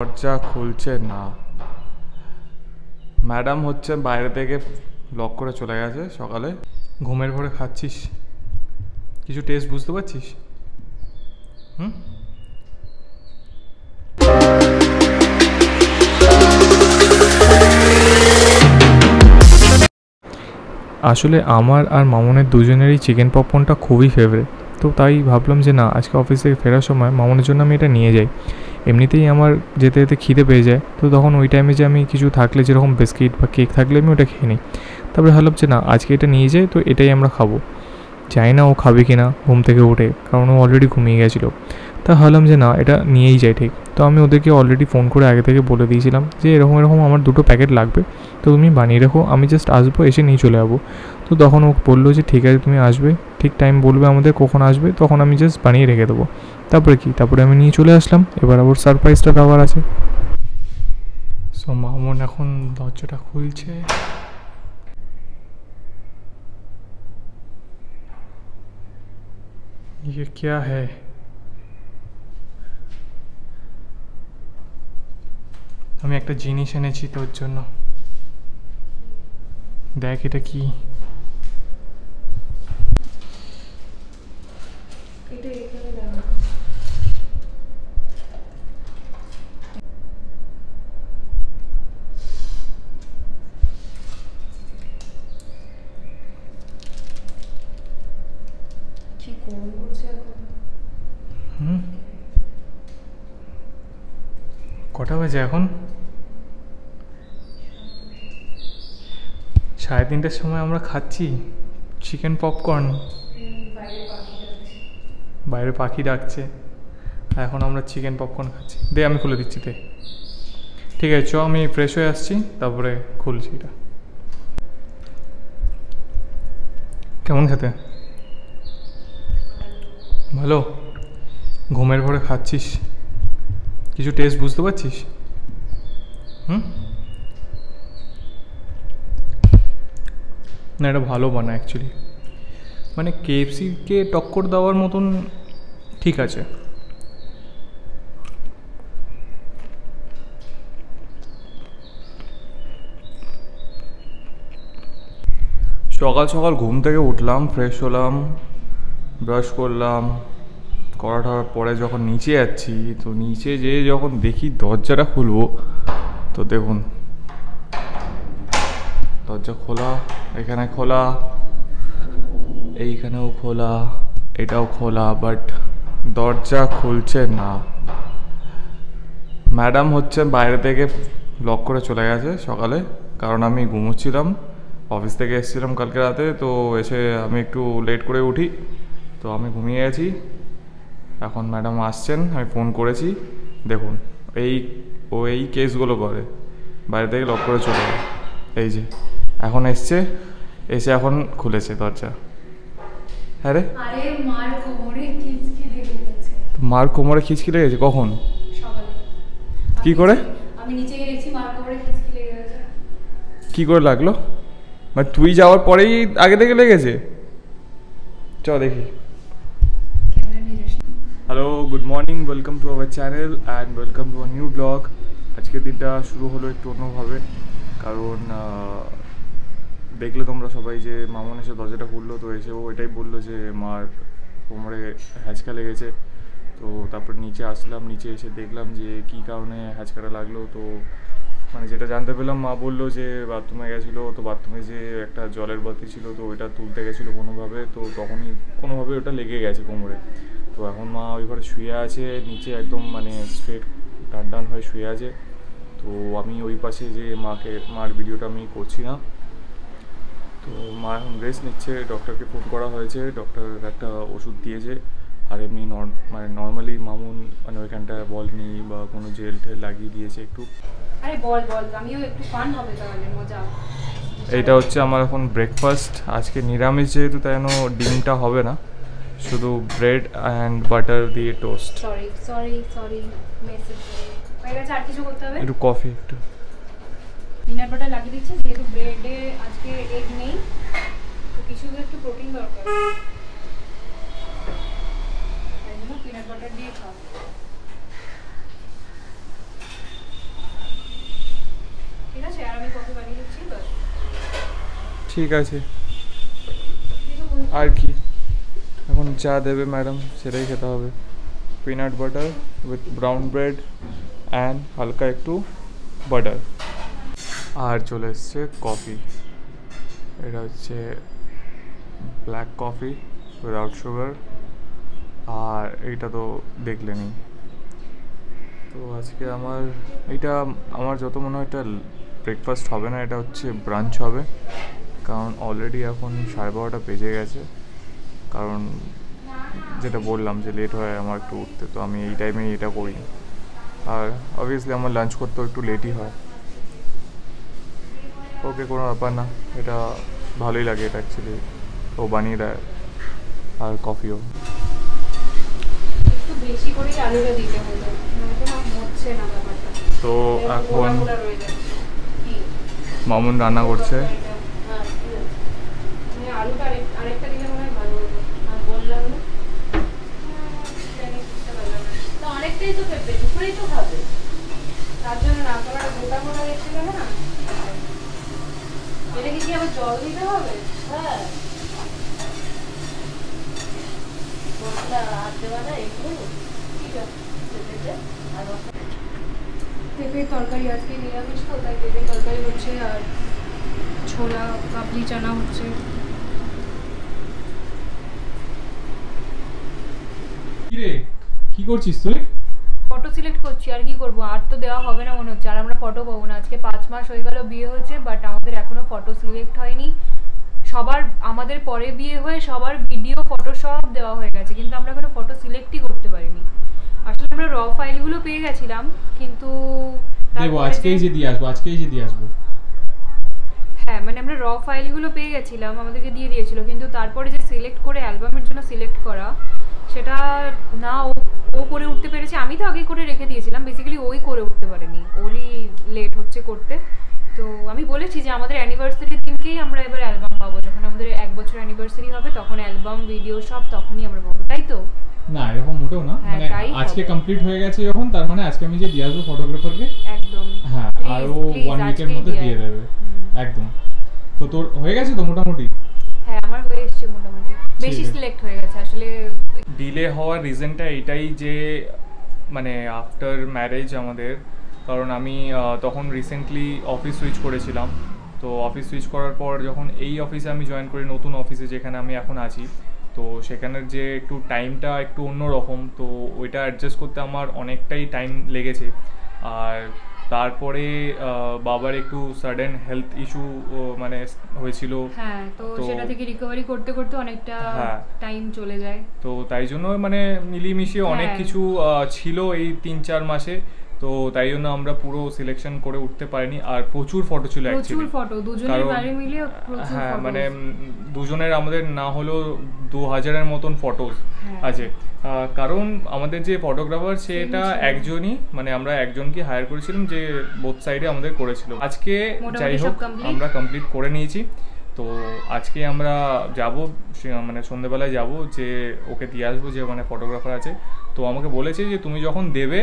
দরজা খুলছে না। ম্যাডাম হচ্ছে বাইরে থেকে লক করে চলে গেছে সকালে। ঘুমের ঘরে খাচ্ছিস, কিছু টেস্ট বুঝতে পারছিস? আসলে আমার আর মামনের দুজনেরই চিকেন পপকর্নটা খুবই ফেভারিট, তো তাই ভাবলাম যে না, আজকে অফিস থেকে ফেরার সময় মামনের জন্য আমি এটা নিয়ে যাই। এমনিতেই আমার যেতে যেতে খিদে পেয়ে যায়, তো তখন ওই টাইমে যে আমি কিছু থাকলে যেরকম বিস্কিট বা কেক থাকলে আমি ওটা খেয়ে নিই। তারপরে ভাবলাম যে না, আজকে এটা নিয়ে যাই, তো এটাই আমরা খাবো। জানি না ও খাবে কি না ঘুম থেকে উঠে, কারণ ও অলরেডি ঘুমিয়ে গেছিলো। তা ভাবলাম যে না, এটা নিয়েই যাই ঠিক। তো আমি ওদেরকে অলরেডি ফোন করে আগে থেকে বলে দিয়েছিলাম যে এরকম এরকম আমার 2টো প্যাকেট লাগবে, তো তুমি বানিয়ে রেখো, আমি জাস্ট আসবো, এসে নিয়ে চলে যাবো। তো তখন ও বললো যে ঠিক আছে, তুমি আসবে, ঠিক টাইম বলবে আমাদের কখন আসবে, তখন আমি জাস্ট বানিয়ে রেখে দেবো। তারপরে আমি নিয়ে চলে আসলাম। এবার আবার সারপ্রাইজটা দেওয়ার আছে। সো মামুন এখন দরজাটা খুলছে। ये क्या है? আমি একটা জিনিস এনেছি তোর জন্য, দেখ এটা কি। কটা বাজে এখন? 3:30টার সময় আমরা খাচ্ছি চিকেন পপকর্ন। বাইরে পাখি ডাকছে, আর এখন আমরা চিকেন পপকর্ন খাচ্ছি। দে আমি খুলে দিচ্ছি, দে। ঠিক আছে, চ আমি ফ্রেশ হয়ে আসছি, তারপরে খুলছি এটা। কেমন খেতে? ভালো? ঘুমের ঘরে খাচ্ছিস, কিছু টেস্ট বুঝতে পারছিস? না, এটা ভালো বানায় অ্যাকচুয়ালি, মানে KFCকে টক্কর দেওয়ার মতন ঠিক আছে। সকাল সকাল ঘুম থেকে উঠলাম, ফ্রেশ হলাম, ব্রাশ করলাম, করাটার পরে যখন নিচে যাচ্ছি, তো নিচে যেয়ে যখন দেখি দরজাটা খুলবো, তো দেখুন দরজা খোলা, এখানে খোলা, এইখানেও খোলা, এটাও খোলা, বাট দরজা খুলছে না। ম্যাডাম হচ্ছে বাইরে থেকে লক করে চলে গেছে সকালে, কারণ আমি ঘুমোচ্ছিলাম, অফিস থেকে এসেছিলাম কালকে রাতে, তো এসে আমি একটু লেট করে উঠি, তো আমি ঘুমিয়ে গেছি। এখন ম্যাডাম আসছেন, আমি ফোন করেছি, দেখুন এই কেসগুলো করে, বাইরে থেকে লক করে চলে যায়। এই যে এখন এসে এখন খুলেছে দরজা। হ্যাঁ রে, মার কোমরে খিচকি লেগেছে কখন? কি করে? আমি নিচে গিয়ে দেখছি মার কোমরে খিচকি লেগে গেছে। কি করে লাগলো? মানে তুই যাওয়ার পরেই আগে থেকে লেগেছে? চ দেখি। Hello, good morning, welcome to our channel and welcome to a new blog. আজকের দিনটা শুরু হলো একটু অন্যভাবে, কারণ দেখলে তোমরা সবাই যে মামন এসে দরজাটা খুললো, তো এসে ও এটাই বললো যে মার কোমরে হ্যাঁচকা লেগেছে। তো তারপর নিচে আসলাম, নিচে এসে দেখলাম যে কী কারণে হ্যাঁচকাটা লাগলো। তো মানে যেটা জানতে পেলাম, মা বললো যে বাথরুমে গেছিলো, তো বাথরুমে যে একটা জলের বালতি ছিল, তো ওইটা তুলতে গেছিলো কোনোভাবে, তো তখনই কোনোভাবে ওটা লেগে গেছে কোমরে। তো এখন মা ওই ঘরে শুয়ে আছে, নিচে একদম মানে স্ট্রেট টান হয়ে শুয়ে আছে। তো আমি ওই পাশে যে মার ভিডিওটা আমি করছি না, তো মা এখন রেস্ট নিচ্ছে। ডক্টরকে ফোন করা হয়েছে, ডক্টর একটা ওষুধ দিয়েছে। আর এমনি নর্মালি মামুন মানে ওইখানটা বল নি বা কোনো জেল টেল লাগিয়ে দিয়েছে একটু। আরে বল আমিও একটু ফান হবে, তাহলে মজা। এইটা হচ্ছে আমার এখন ব্রেকফাস্ট। আজকে নিরামিষ যেহেতু, তাই জন্য ডিমটা হবে না, শুধু ব্রেড অ্যান্ড বাটার দিয়ে টোস্ট। সরি মেসেজ হয়ে গেছে। আর কিছু করতে হবে? একটু কফি, একটু পিনাট বাটার লাগিয়ে দিচ্ছি, যেহেতু ব্রেডে আজকে এগ নেই, তো কিছু একটু প্রোটিন দরকার, তাই জন্য পিনাট বাটার দিয়ে খাও। ঠিক আছে, আর কি এখন যা দেবে ম্যাডাম সেটাই খেতে হবে। Peanut butter with brown bread and হালকা একটু বাটার। আর চলে এসছে কফি, এটা হচ্ছে ব্ল্যাক কফি উইদাউট সুগার, আর এইটা তো দেখলেনি। তো আজকে আমার যত মনে হয় এটা ব্রেকফাস্ট হবে না, এটা হচ্ছে ব্রাঞ্চ হবে, কারণ অলরেডি এখন 12:30 বেজে গেছে। কারণ যেটা বললাম যে লেট হয় আমার একটু উঠতে, তো আমি এই টাইমেই এটা করি। আর অবভিয়াসলি আমার লাঞ্চ করতেও একটু লেটই হয়। ওকে, কোনো ব্যাপার না, এটা ভালোই লাগে, এটা অ্যাকচুয়ালি ও বানিয়ে দেয়, আর কফিও। একটু বেশি করে আলুটা দিতে হলো, নয়তো না হচ্ছে না ব্যাপারটা। তো এখন রয়ে যাচ্ছে। কি মামুন রান্না করছে। হ্যাঁ, ঠিক আছে। মানে আলুটা আরেকটা দিলে মনে হয় ভালো হতো। আর বললাম না, জানি বুঝতে পারলাম না। তো অনেকটাই তো পেঁপে, দুপুরেই তো খাবে, তার জন্য না করার গোটা গোটা রেখে গেলে না। এটা কি আবার জল দিতে হবে? হ্যাঁ, মশলা আর দেওয়া না, একটু ঠিক আছে। পেঁপের তরকারি আজকে নিরামিষ তো, তাই পেঁপের তরকারি হচ্ছে, আর ছোলা কাবলি চানা হচ্ছে। কিরে, কি করছিস তুই? ফটো সিলেক্ট করছি, আর কি করবো, আর তো দেওয়া হবে না মনে হচ্ছে, আর আমরা ফটো পাবো না। আজকে 5 মাস হয়ে গেল বিয়ে হয়েছে, বাট আমাদের এখনো ফটো সিলেক্ট হয়নি। সবার আমাদের পরে বিয়ে হয়ে সবার ভিডিও ফটো সব দেওয়া হয়ে গেছে, কিন্তু আমরা এখনো ফটো সিলেক্টই করতে পারিনি। আসলে আমরা র ফাইলগুলো পেয়ে গেছিলাম, কিন্তু দেবো আজকেই যে দিয়ে আসবো। হ্যাঁ, মানে আমরা র ফাইলগুলো পেয়ে গেছিলাম, আমাদেরকে দিয়ে দিয়েছিল, কিন্তু তারপরে যে সিলেক্ট করে অ্যালবামের জন্য সিলেক্ট করা, সেটা না ও করে উঠতে পেরেছে। আমি তো আগে করে রেখে দিয়েছিলাম, বেসিক্যালি ওই করে উঠতে পারেনি, ওরই লেট হচ্ছে করতে। তো আমি বলেছি যে আমাদের অ্যানিভার্সারির দিনকেই আমরা এবার অ্যালবাম পাবো, যখন আমাদের 1 বছর অ্যানিভার্সারি হবে তখন অ্যালবাম ভিডিও সব তখনই আমরা পাবো, তাই তো? না, এরকম মোটেও না, হ্যাঁ, মানে তাই আজকে হবে। কমপ্লিট হয়ে গেছে যখন, তার মানে আজকে আমি যে দিয়ে আসবো ফটোগ্রাফারকে, একদম, হ্যাঁ, আর ও 1 উইকের মধ্যে দিয়ে দেবে। একদম। তো তোর হয়ে গেছে তো মোটামুটি? হ্যাঁ, আমার হয়ে এসেছে মোটামুটি, বেশি সিলেক্ট হয়ে গেছে। আসলে ডিলে হওয়ার রিজনটা এইটাই যে মানে আফটার ম্যারেজ আমাদের, কারণ আমি তখন রিসেন্টলি অফিস সুইচ করেছিলাম। তো অফিস সুইচ করার পর যখন এই অফিসে আমি জয়েন করি, নতুন অফিসে যেখানে আমি এখন আছি, তো সেখানের যে একটু টাইমটা একটু অন্যরকম, তো ওইটা অ্যাডজাস্ট করতে আমার অনেকটাই টাইম লেগেছে। আর তারপরে বাবার একটু সাডেন হেলথ ইস্যু মানে হয়েছিল। হ্যাঁ, তো সেটা থেকে রিকভারি করতে করতে অনেকটা টাইম চলে যায়। তো তাই জন্য মানে মিলিয়ে অনেক কিছু ছিল এই 3-4 মাসে, তো তাই জন্য আমরা পুরো সিলেকশন করে উঠতে পারিনি। আর প্রচুর ফটো ছিল অ্যাকচুয়ালি, প্রচুর ফটো দুজনের বাইরে মিলে প্রচুর। হ্যাঁ, মানে দুজনের আমাদের না হলেও 2000-এর মতন ফটোস আছে। কারণ আমাদের যে ফটোগ্রাফার সেটা একজনই, মানে আমরা একজনকে হায়ার করেছিলাম যে বোথ সাইডে আমাদের করেছিল। আজকে যাই হোক আমরা কমপ্লিট করে নিয়েছি। তো আজকে আমরা যাব, মানে সন্ধ্যেবেলায় যাব, যে ওকে দিয়ে আসবো, যে মানে ফটোগ্রাফার আছে। তো আমাকে বলেছে যে তুমি যখন দেবে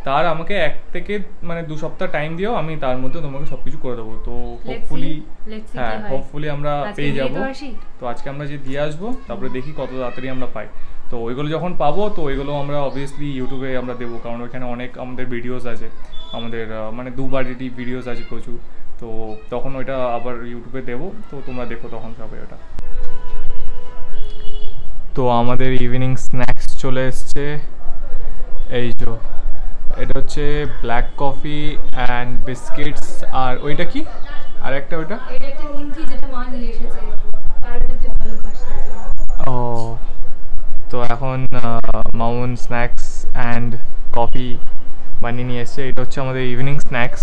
তার আমাকে 1 থেকে মানে 2 সপ্তাহ টাইম দিও, আমি তার মধ্যে তোমাকে সবকিছু করে দেবো। তো হোপফুলি আমরা পেয়ে যাব। তো আজকে আমরা যে দিয়ে আসবো, তারপরে দেখি কত তাড়াতাড়ি আমরা পাই। তো ওইগুলো যখন পাবো, তো ওইগুলো আমরা অবভিয়াসলি ইউটিউবে আমরা দেবো, কারণ ওইখানে অনেক আমাদের ভিডিওস আছে, আমাদের মানে 2 বারেরই ভিডিওস আছে প্রচুর। তো তখন ওইটা আবার ইউটিউবে দেবো, তো তোমরা দেখো তখন সবাই ওটা। তো আমাদের ইভিনিং স্ন্যাক্স চলে এসছে, এই যে এটা হচ্ছে ব্ল্যাক কফি অ্যান্ড বিস্কিটস। আর ওইটা কি, আর একটা ওইটা এটা একটা নিমকি, যেটা মা নিয়ে এসেছে, আর এটা তুই ভালো খাস না। ও, তো এখন মামুন স্ন্যাক্স অ্যান্ড কফি বানিয়ে নিয়ে এসছে। এটা হচ্ছে আমাদের ইভিনিং স্ন্যাক্স,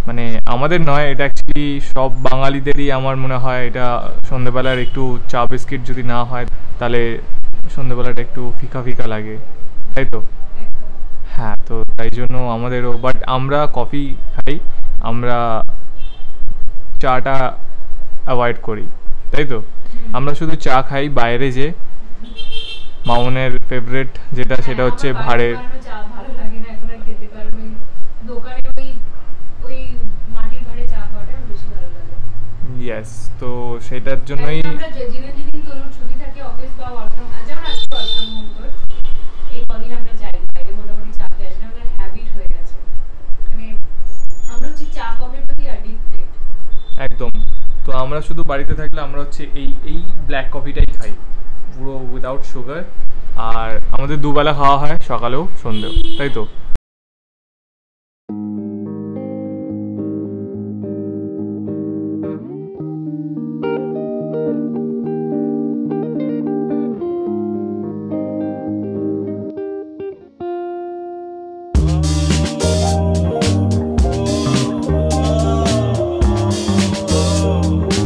মানে আমাদের নয়, এটা অ্যাকচুয়ালি সব বাঙালিদেরই আমার মনে হয়। এটা সন্ধ্যেবেলার একটু চা বিস্কিট যদি না হয়, তাহলে সন্ধ্যেবেলাটা একটু ফিকা ফিকা লাগে, তাই তো? হ্যাঁ, তো তাই জন্য আমাদেরও, বাট আমরা কফি খাই, আমরা চাটা অ্যাভয়েড করি, তাই তো? আমরা শুধু চা খাই বাইরে, যে মামুনের ফেভারিট যেটা, সেটা হচ্ছে ভাড়ের। চা ভালো লাগে না এখন আর খেতে, কারণ দোকানে ওই মাটির ভাড়ে চা খাওয়াটা বেশি ভালো লাগে। ইয়েস, তো সেটার জন্যই আমরা যেদিন তনুর ছুটি থাকে অফিস বা ওয়ার্ক ফ্রম, যেমন আজকে ওয়ার্ক ফ্রম হোম তোর, এই কদিন আমরা যাই বাইরে, মোটামুটি চাপে আসে না, আমাদের হ্যাবিট হয়ে গেছে, মানে আমরা হচ্ছে চা কফির প্রতি অ্যাডিক্টেড একদম। তো আমরা শুধু বাড়িতে থাকলে আমরা হচ্ছে এই ব্ল্যাক কফিটাই খাই, পুরো উইদাউট সুগার। আর আমাদের দুবেলা খাওয়া হয়, সকালেও সন্ধ্যেও, তাই তো?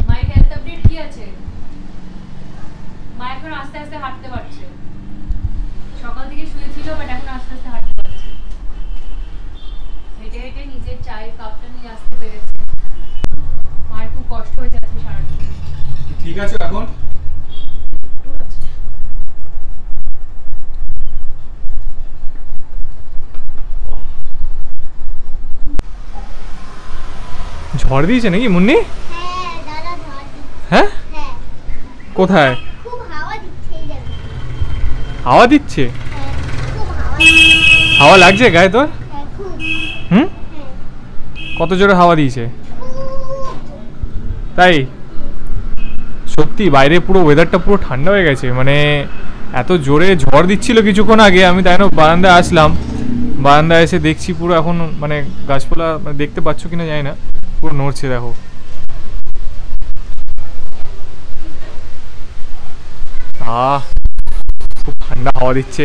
মায়ের হেলথ আপডেট কি আছে? মা এখন আস্তে আস্তে হাঁটতে পারছে, সকাল থেকে শুয়েছিল বাট এখন আস্তে আস্তে হাঁটতে পারছে, হেঁটে হেঁটে নিজের চায়ের কাপটা নিয়ে আসতে পেরেছে। মায়ের খুব কষ্ট হয়ে যাচ্ছে সারাদিন। ঠিক আছে এখন? ঝড় দিয়েছে নাকি মুন্নি? হ্যাঁ দাদা ঝড় দিচ্ছে। হ্যাঁ, হ্যাঁ কোথায় খুব হাওয়া দিচ্ছে এই জায়গায়। হাওয়া দিচ্ছে? হ্যাঁ খুব হাওয়া দিচ্ছে। হাওয়া লাগছে গায়ে তোর? হ্যাঁ খুব। হুম, হ্যাঁ কত জোরে হাওয়া দিয়েছে? খুব। তাই সত্যি বাইরে পুরো ওয়েদারটা পুরো ঠান্ডা হয়ে গেছে, মানে এত জোরে ঝড় দিচ্ছিল কিছুক্ষণ আগে, আমি তাই না বারান্দায় আসলাম, বারান্দায় এসে দেখছি পুরো এখন মানে গাছপালা মানে দেখতে পাচ্ছ কিনা জানি না, পুরো নড়ছে দেখো। খুব ঠান্ডা হাওয়া দিচ্ছে,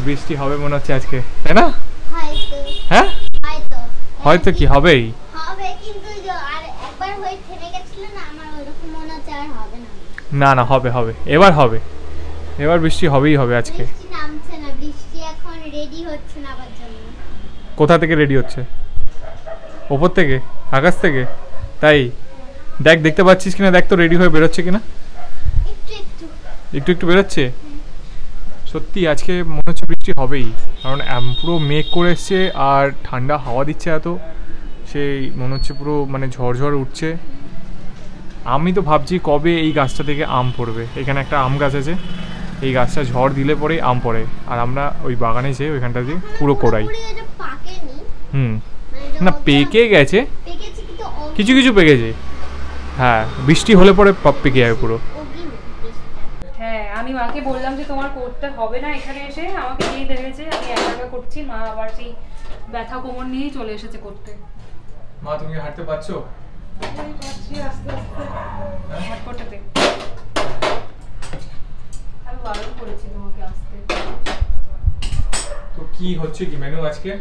বৃষ্টি হবে মনে হচ্ছে আজকে, তাই না? হয়তো হ্যাঁ হয়তো হয়তো কি হবেই। হবে, কিন্তু আর একবার হয়ে থেমে গেছিল না, আমার ওরকম মনে হচ্ছে আর হবে না। না না, হবে হবে, এবার হবে, এবার বৃষ্টি হবেই হবে আজকে। বৃষ্টি নামছে না, বৃষ্টি এখন রেডি হচ্ছে না আবার জন্য। কোথা থেকে রেডি হচ্ছে? ওপর থেকে, আকাশ থেকে? তাই দেখ, দেখতে পাচ্ছিস কিনা দেখ তো, রেডি হয়ে বেরোচ্ছে কিনা, একটু একটু। একটু একটু বেরোচ্ছে। সত্যি আজকে মনে হচ্ছে বৃষ্টি হবেই, কারণ পুরো মেঘ করে এসছে আর ঠান্ডা হাওয়া দিচ্ছে এত, সেই মনে হচ্ছে পুরো মানে ঝড়ঝড় উঠছে। আমি তো ভাবছি কবে এই গাছটা থেকে আম পড়বে, এখানে একটা আম গাছ আছে, এই গাছটা ঝড় দিলে পরেই আম পড়ে, আর আমরা ওই বাগানে যেয়ে ওইখানটা দিয়ে পুরো কোড়াই। পুরোপুরি এটা পাকেনি, হুম, মানে এটা না পেকে গেছে, পেকেছে কিন্তু কিছু কিছু পেকেছে। হ্যাঁ, বৃষ্টি হলে পরে পেকে যাবে পুরো। হ্যাঁ, আমি মাকে বললাম যে তোমার করতে হবে না, এখানে এসে আমাকে দিয়ে দেখেছে আমি একা একা করছি, মা আবার সেই ব্যথা কোমর নিয়েই চলে এসেছে করতে। মা তুমি হাঁটতে পারছো? আস্তে আস্তে হাটপটাতে আমি বারণ করেছি তোমাকে আসতে। তো কি হচ্ছে কি মেনু আজকে?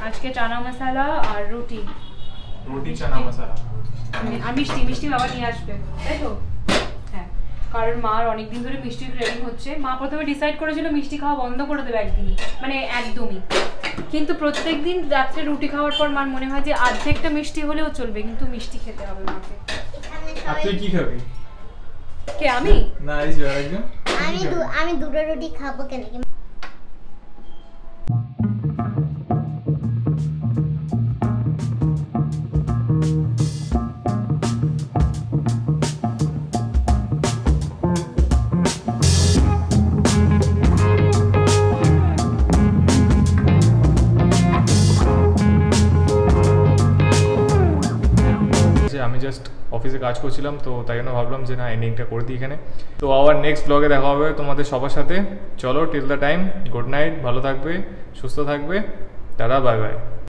আজকে চানা মশলা আর রুটি, রুটি চানা মশলা। আর মিষ্টি, মিষ্টি বাবা নিয়ে আসবে, তাই তো? হ্যাঁ, কারণ মার অনেকদিন ধরে মিষ্টির ক্রেভিং হচ্ছে। মা প্রথমে ডিসাইড করেছিল মিষ্টি খাওয়া বন্ধ করে দেবে একদিনই, মানে একদমই, কিন্তু প্রত্যেকদিন রাত্রে রুটি খাওয়ার পর মার মনে হয় যে অর্ধেকটা মিষ্টি হলেও চলবে, কিন্তু মিষ্টি খেতে হবে মাকে। আর তুই কি খাবি? কে আমি? না এই যে আরেকজন। আমি দুটো রুটি খাবো কেন? আমি জাস্ট অফিসে কাজ করছিলাম, তো তাই জন্য ভাবলাম যে না এন্ডিংটা করে দিই এখানে। তো আবার নেক্সট ব্লগে দেখা হবে তোমাদের সবার সাথে। চলো, till the time, good night, ভালো থাকবে, সুস্থ থাকবে, টাটা, বাই বাই।